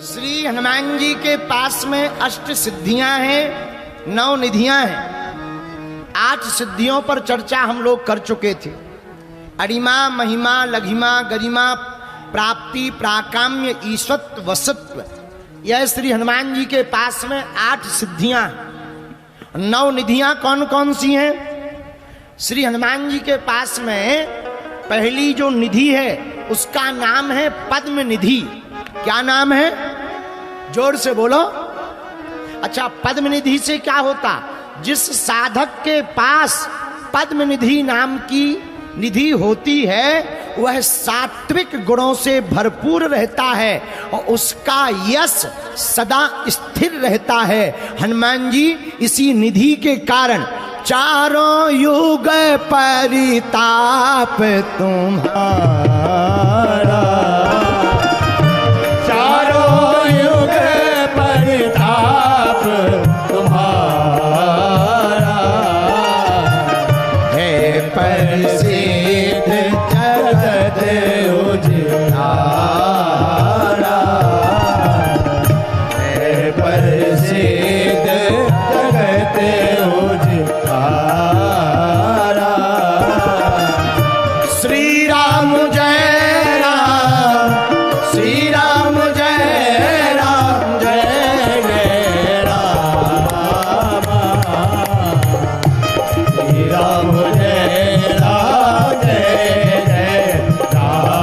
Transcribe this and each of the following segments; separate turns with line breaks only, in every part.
श्री हनुमान जी के पास में अष्ट सिद्धियां हैं, 9 निधियां हैं। 8 सिद्धियों पर चर्चा हम लोग कर चुके थे। अरिमा, महिमा, लघिमा, गरिमा, प्राप्ति, प्राकाम्य, ईश्वत्व, वसत्व, यह श्री हनुमान जी के पास में 8 सिद्धियां हैं। 9 निधियां कौन कौन सी हैं? श्री हनुमान जी के पास में पहली जो निधि है उसका नाम है पद्म निधि। क्या नाम है? जोर से बोलो। अच्छा, पद्म निधि से क्या होता? जिस साधक के पास पद्म निधि नाम की निधि होती है वह सात्विक गुणों से भरपूर रहता है और उसका यश सदा स्थिर रहता है। हनुमान जी इसी निधि के कारण चारों युग परिताप तुम्हारा,
चारों युग परिताप तुम्हारा है, प्रसिद्ध जगत उजियारा है, प्रसिद्ध जगत उजियारा।
श्री राम जय राम, श्री राम जय राम, जय जय राम,
श्री राम जय राम, जय जय राम,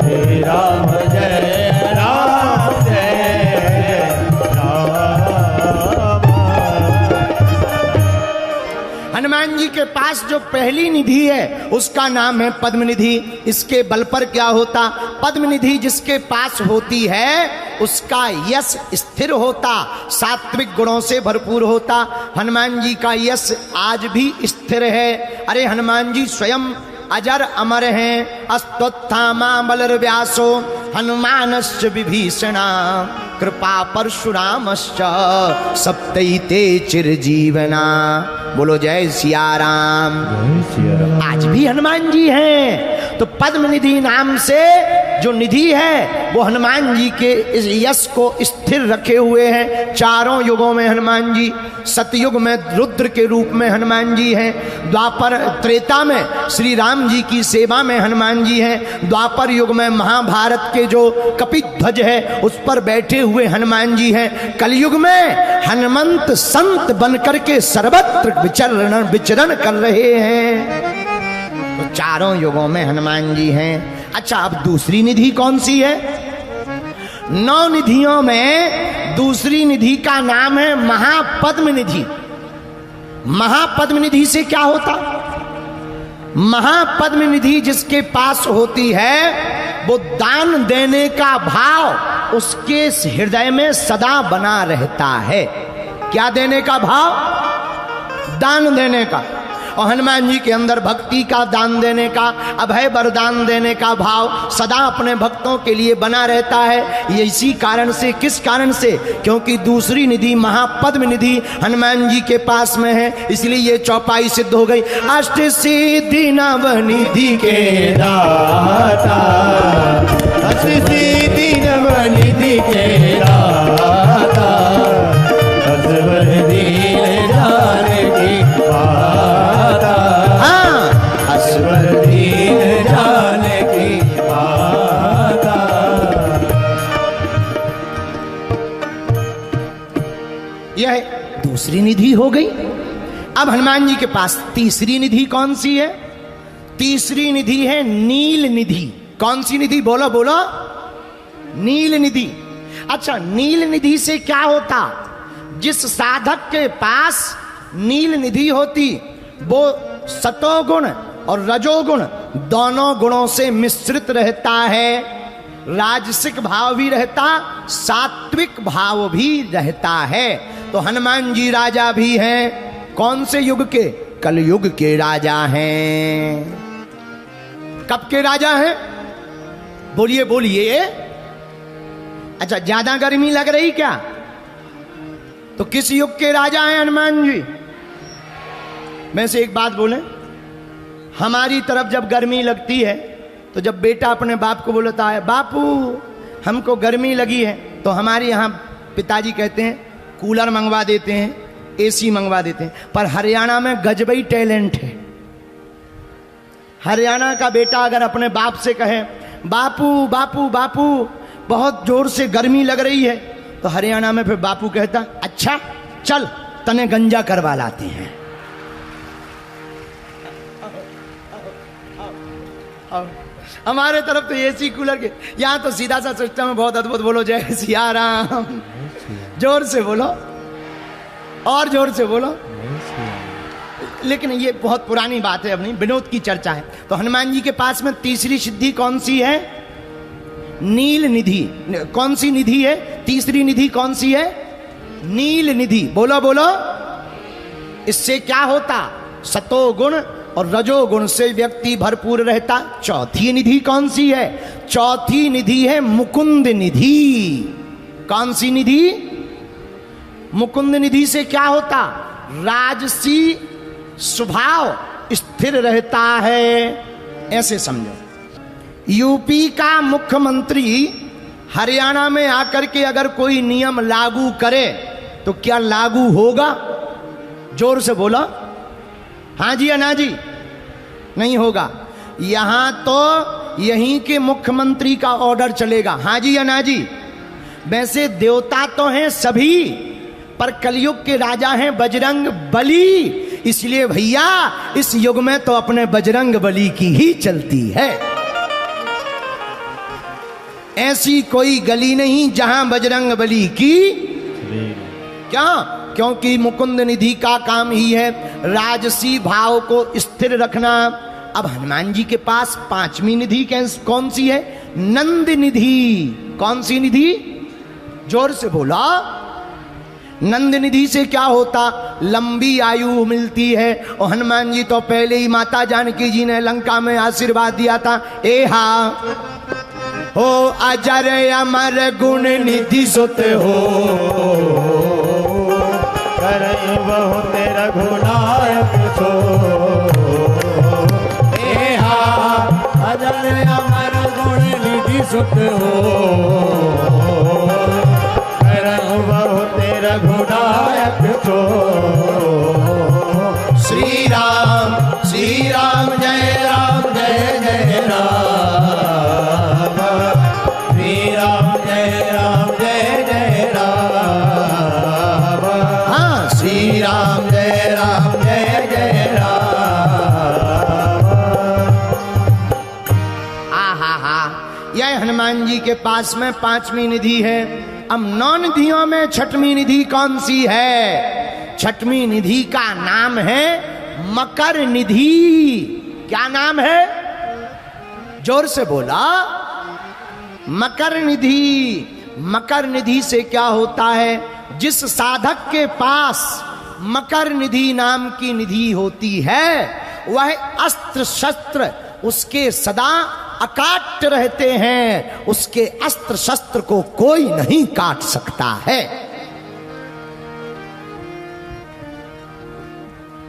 श्री राम जय राम, जय राम।
हनुमान जी के पास जो पहली निधि है उसका नाम है पद्म निधि। इसके बल पर क्या होता? पद्म निधि जिसके पास होती है उसका यश स्थिर होता, सात्विक गुणों से भरपूर होता। हनुमान जी का यश आज भी स्थिर है। अरे हनुमान जी स्वयं अजर अमर हैं। अस्तोत्थामा बलर व्यासो हनुमानश्च विभीषणा, कृपा परशुरामश्च सप्तैते चिरजीवना। बोलो जय सिया राम। आज भी हनुमान जी हैं। तो पद्म निधि नाम से जो निधि है वो हनुमान जी के इस यश को स्थिर रखे हुए हैं। चारों युगों में हनुमान जी, सतयुग में रुद्र के रूप में हनुमान जी हैं, द्वापर त्रेता में श्री राम जी की सेवा में हनुमान जी हैं, द्वापर युग में महाभारत के जो कपिध्वज है उस पर बैठे हुए हनुमान जी हैं, कलयुग में हनुमंत संत बनकर के सर्वत्र विचरण कर रहे हैं। तो चारों युगों में हनुमान जी हैं। अच्छा, अब दूसरी निधि कौन सी है? 9 निधियों में दूसरी निधि का नाम है महापद्म निधि। महापद्म निधि से क्या होता? महापद्म निधि जिसके पास होती है वो दान देने का भाव उसके हृदय में सदा बना रहता है। क्या देने का भाव? दान देने का। और हनुमान जी के अंदर भक्ति का, दान देने का, अभय वरदान देने का भाव सदा अपने भक्तों के लिए बना रहता है। ये इसी कारण से, किस कारण से? क्योंकि दूसरी निधि महापद्म निधि हनुमान जी के पास में है, इसलिए ये चौपाई सिद्ध हो गई। अष्ट सिद्धि नव निधि के
दाता, अष्ट सिद्धि नव निधि के दाता, असवर दीन जानकी माता, असवर दीन जानकी माता।
यह दूसरी निधि हो गई। अब हनुमान जी के पास तीसरी निधि कौन सी है? तीसरी निधि है नील निधि। कौन सी निधि? बोलो बोलो। नील निधि। अच्छा, नील निधि से क्या होता? जिस साधक के पास नील निधि होती वो सतोगुण और रजोगुण दोनों गुणों से मिश्रित रहता है। राजसिक भाव भी रहता, सात्विक भाव भी रहता है। तो हनुमान जी राजा भी हैं। कौन से युग के? कलयुग के राजा हैं। कब के राजा हैं? बोलिए बोलिए। अच्छा, ज्यादा गर्मी लग रही क्या? तो किस युग के राजा हैं हनुमान जी? मैं से एक बात बोले, हमारी तरफ जब गर्मी लगती है तो जब बेटा अपने बाप को बोलता है, बापू हमको गर्मी लगी है, तो हमारे यहाँ पिताजी कहते हैं कूलर मंगवा देते हैं, एसी मंगवा देते हैं। पर हरियाणा में गजबई टैलेंट है। हरियाणा का बेटा अगर अपने बाप से कहे, बापू बापू बापू बहुत जोर से गर्मी लग रही है, तो हरियाणा में फिर बापू कहता, अच्छा चल तने गंजा करवा लाते हैं। हमारे तरफ तो एसी कूलर के, यहाँ तो सीधा सा सिस्टम है, बहुत अद्भुत। बोलो जय सिया राम, जोर से बोलो और जोर से बोलो। लेकिन ये बहुत पुरानी बात है, अपनी विनोद की चर्चा है। तो हनुमान जी के पास में तीसरी सिद्धि कौन सी है? नील निधि। कौन सी निधि है? तीसरी निधि कौन सी है? नील निधि। बोलो बोलो। इससे क्या होता? सतोगुण और रजोगुण से व्यक्ति भरपूर रहता। चौथी निधि कौन सी है? चौथी निधि है मुकुंद निधि। कौन सी निधि? मुकुंद निधि से क्या होता? राजसी स्वभाव स्थिर रहता है। ऐसे समझो, यूपी का मुख्यमंत्री हरियाणा में आकर के अगर कोई नियम लागू करे तो क्या लागू होगा? जोर से बोलो। हाँ जी या ना जी? नहीं होगा। यहां तो यहीं के मुख्यमंत्री का ऑर्डर चलेगा। हाँ जी या ना जी? वैसे देवता तो हैं सभी, पर कलयुग के राजा हैं बजरंग बली। इसलिए भैया इस युग में तो अपने बजरंग बली की ही चलती है। ऐसी कोई गली नहीं जहां बजरंग बली की क्या? क्योंकि मुकुंद निधि का काम ही है राजसी भाव को स्थिर रखना। अब हनुमान जी के पास पांचवी निधि कौन सी है? नंद निधि। कौन सी निधि? जोर से बोला। नंद निधि से क्या होता? लंबी आयु मिलती है। और हनुमान जी तो पहले ही माता जानकी जी ने लंका में आशीर्वाद दिया था, ए हा हो अजर अमर गुण निधि सुत हो,
करई बहु तेरा गुनायक छो। ए हा अजर अमर गुण निधि सुत हो, करई बहु तेरा गुनायक छो।
श्री राम जय राम जय जय राम।
श्री राम जय जय राम।
हाँ, श्री राम जय जय राम। आहा हा, यह हनुमान जी के पास में पांचवी निधि है। अब 9 निधियों में छठवीं निधि कौन सी है? छठवीं निधि का नाम है मकर निधि। क्या नाम है? जोर से बोला। मकर निधि। मकर निधि से क्या होता है? जिस साधक के पास मकर निधि नाम की निधि होती है, वह अस्त्र शस्त्र उसके सदा अकाट रहते हैं। उसके अस्त्र शस्त्र को कोई नहीं काट सकता है।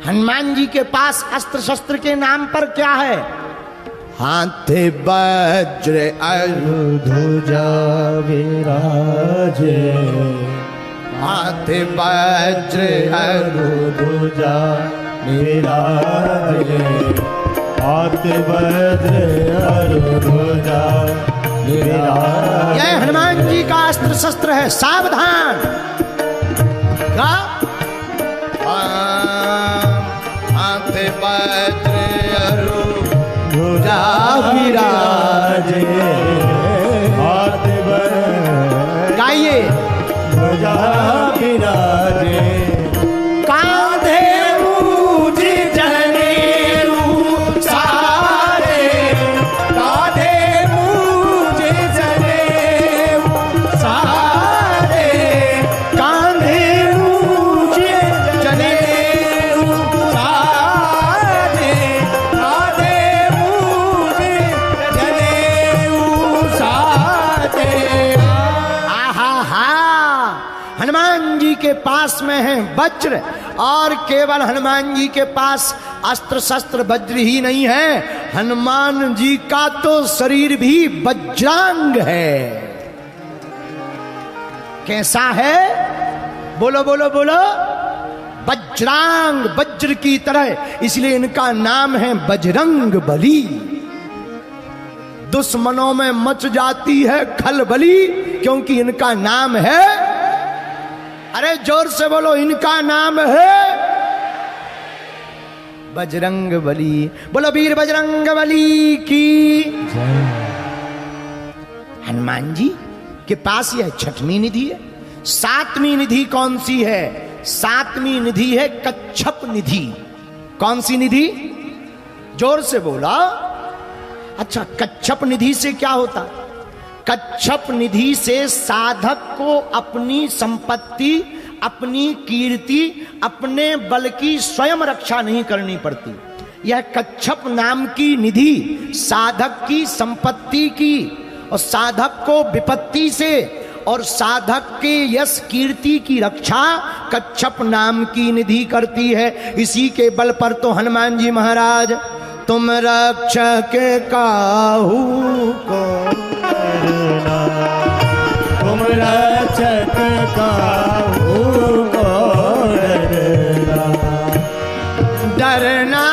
हनुमान जी के पास अस्त्र शस्त्र के नाम पर क्या है? हाथ वज्र
ध्वजा विराजे।
हाथ वज्र
ध्वजा विराजे। हाथ वज्र ध्वजा विराजे।
यह हनुमान जी का अस्त्र शस्त्र है। सावधान। क्या? हाथ वज्र
ध्वजा विराजे। हाथ वज्र
गाइए।
ध्वजा विराजे।
कांधे ऊंच जनेऊ सारे।
कांधे ऊंच जनेऊ सारे।
कांधे ऊंच जनेऊ
सारे। कांधे ऊंच जनेऊ सारे।
आहा हा, हनुमान जी के पास में है वज्र। और केवल हनुमान जी के पास अस्त्र शस्त्र वज्र ही नहीं है, हनुमान जी का तो शरीर भी वज्रांग है। कैसा है? बोलो बोलो बोलो। वज्रांग, वज्र की तरह, इसलिए इनका नाम है बजरंग बली। दुश्मनों में मच जाती है खलबली, क्योंकि इनका नाम है, अरे जोर से बोलो, इनका नाम है बजरंग बली। बोलो वीर बजरंग बली की। हनुमान जी के पास यह छठवीं निधि है। सातवीं निधि कौन सी है? सातवीं निधि है कच्छप निधि। कौन सी निधि? जोर से बोला। अच्छा, कच्छप निधि से क्या होता? कच्छप निधि से साधक को अपनी संपत्ति, अपनी कीर्ति, अपने बल की स्वयं रक्षा नहीं करनी पड़ती। यह कच्छप नाम की निधि साधक की संपत्ति की और साधक को विपत्ति से और साधक के यश कीर्ति की रक्षा कच्छप नाम की निधि करती है। इसी के बल पर तो हनुमान जी महाराज, तुम रक्षक काहू को डरना,
तुम रक्षक काहू को डरना,
डरना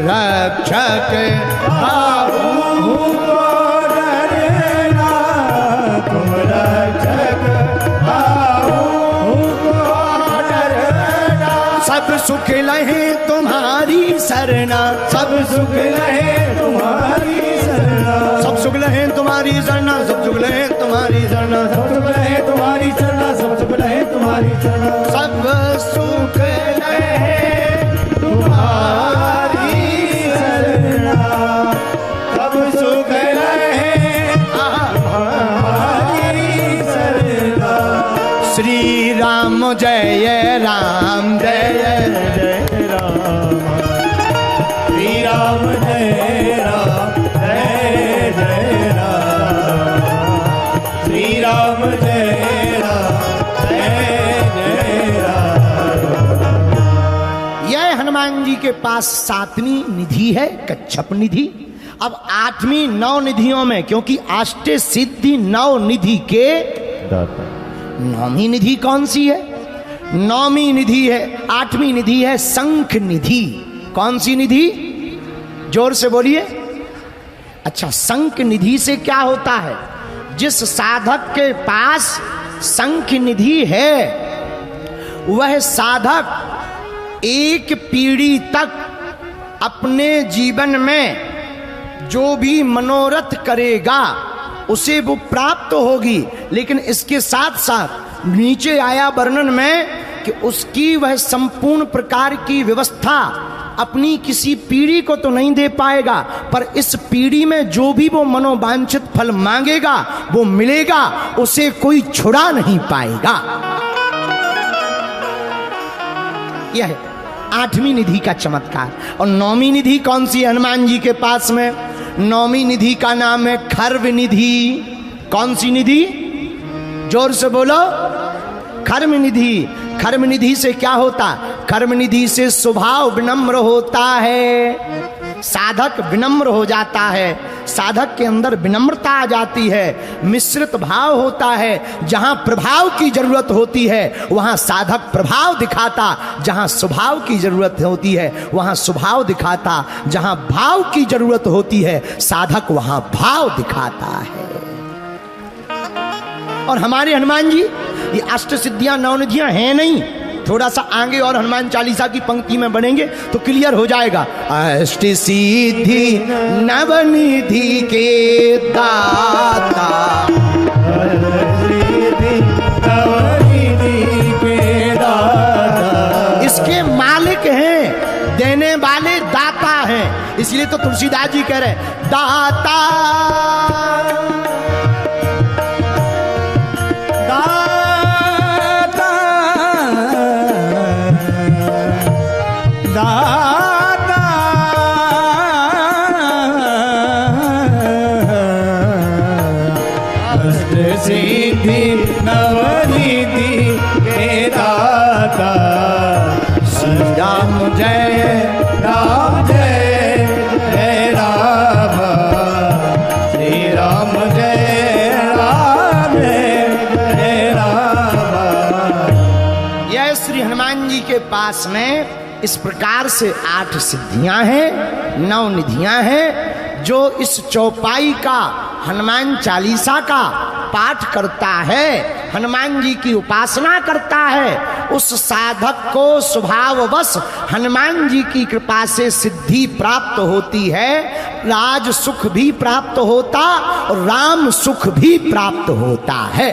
रक्षक काहू को डरना,
तुम रक्षक काहू को डरना,
सब सुख लहे तुम्हारी सरना,
सब सुख लहे तुम्हारी शरणा,
सब सुख लहे तुम्हारी सरना, सब सुख लहे तुम्हारी सरना,
सब सुख लहे तुम्हारी शरणा, सब सुख लहे तुम्हारी शरणा,
सब सुख लहे
तुम्हारी शरणा, सब सुख लहे तुम्हारी शरणा।
श्री राम जय राम जय
जय राम, श्री राम जय राम जय जय राम, श्री राम जय राम जय जय राम।
यह हनुमान जी के पास सातवीं निधि है कच्छप निधि। अब आठवीं नौ निधियों में, क्योंकि अष्ट सिद्धि नौ निधि के नौवीं निधि कौन सी है? नौवीं निधि है, आठवीं निधि है शंख निधि। कौन सी निधि? जोर से बोलिए। अच्छा, शंख निधि से क्या होता है? जिस साधक के पास शंख निधि है वह साधक एक पीढ़ी तक अपने जीवन में जो भी मनोरथ करेगा उसे वो प्राप्त होगी। लेकिन इसके साथ साथ नीचे आया वर्णन में कि उसकी वह संपूर्ण प्रकार की व्यवस्था अपनी किसी पीढ़ी को तो नहीं दे पाएगा, पर इस पीढ़ी में जो भी वो मनोवांछित फल मांगेगा वो मिलेगा, उसे कोई छुड़ा नहीं पाएगा। यह है आठवीं निधि का चमत्कार। और नौवीं निधि कौन सी है हनुमान जी के पास में? नौवीं निधि का नाम है खर्व निधि। कौन सी निधि? जोर से बोलो। खर्व निधि। खर्व निधि से क्या होता? खर्व निधि से स्वभाव विनम्र होता है, साधक विनम्र हो जाता है, साधक के अंदर विनम्रता आ जाती है, मिश्रित भाव होता है। जहां प्रभाव की जरूरत होती है वहां साधक प्रभाव दिखाता, जहां स्वभाव की जरूरत होती है वहां स्वभाव दिखाता, जहां भाव की जरूरत होती है साधक वहां भाव दिखाता है। और हमारे हनुमान जी ये अष्ट सिद्धियां नौ निधियां हैं नहीं, थोड़ा सा आगे और हनुमान चालीसा की पंक्ति में बढ़ेंगे तो क्लियर हो जाएगा। अष्ट सिद्धि नवनिधि के दाता,
नवनिधि के दाता,
देने वाले दाता हैं। इसलिए तो तुलसीदास जी कह रहे दाता
दाता दाता अष्ट सिद्धि नवनिधि के दाता श्री राम जय राम जय जय राम श्री राम जय राम जय राम।
यह श्री हनुमान जी के पास में इस प्रकार से 8 सिद्धियां हैं, 9 निधियां हैं। जो इस चौपाई का हनुमान चालीसा का पाठ करता है, हनुमान जी की उपासना करता है, उस साधक को स्वभाववश हनुमान जी की कृपा से सिद्धि प्राप्त होती है, राज सुख भी प्राप्त होता और राम सुख भी प्राप्त होता है।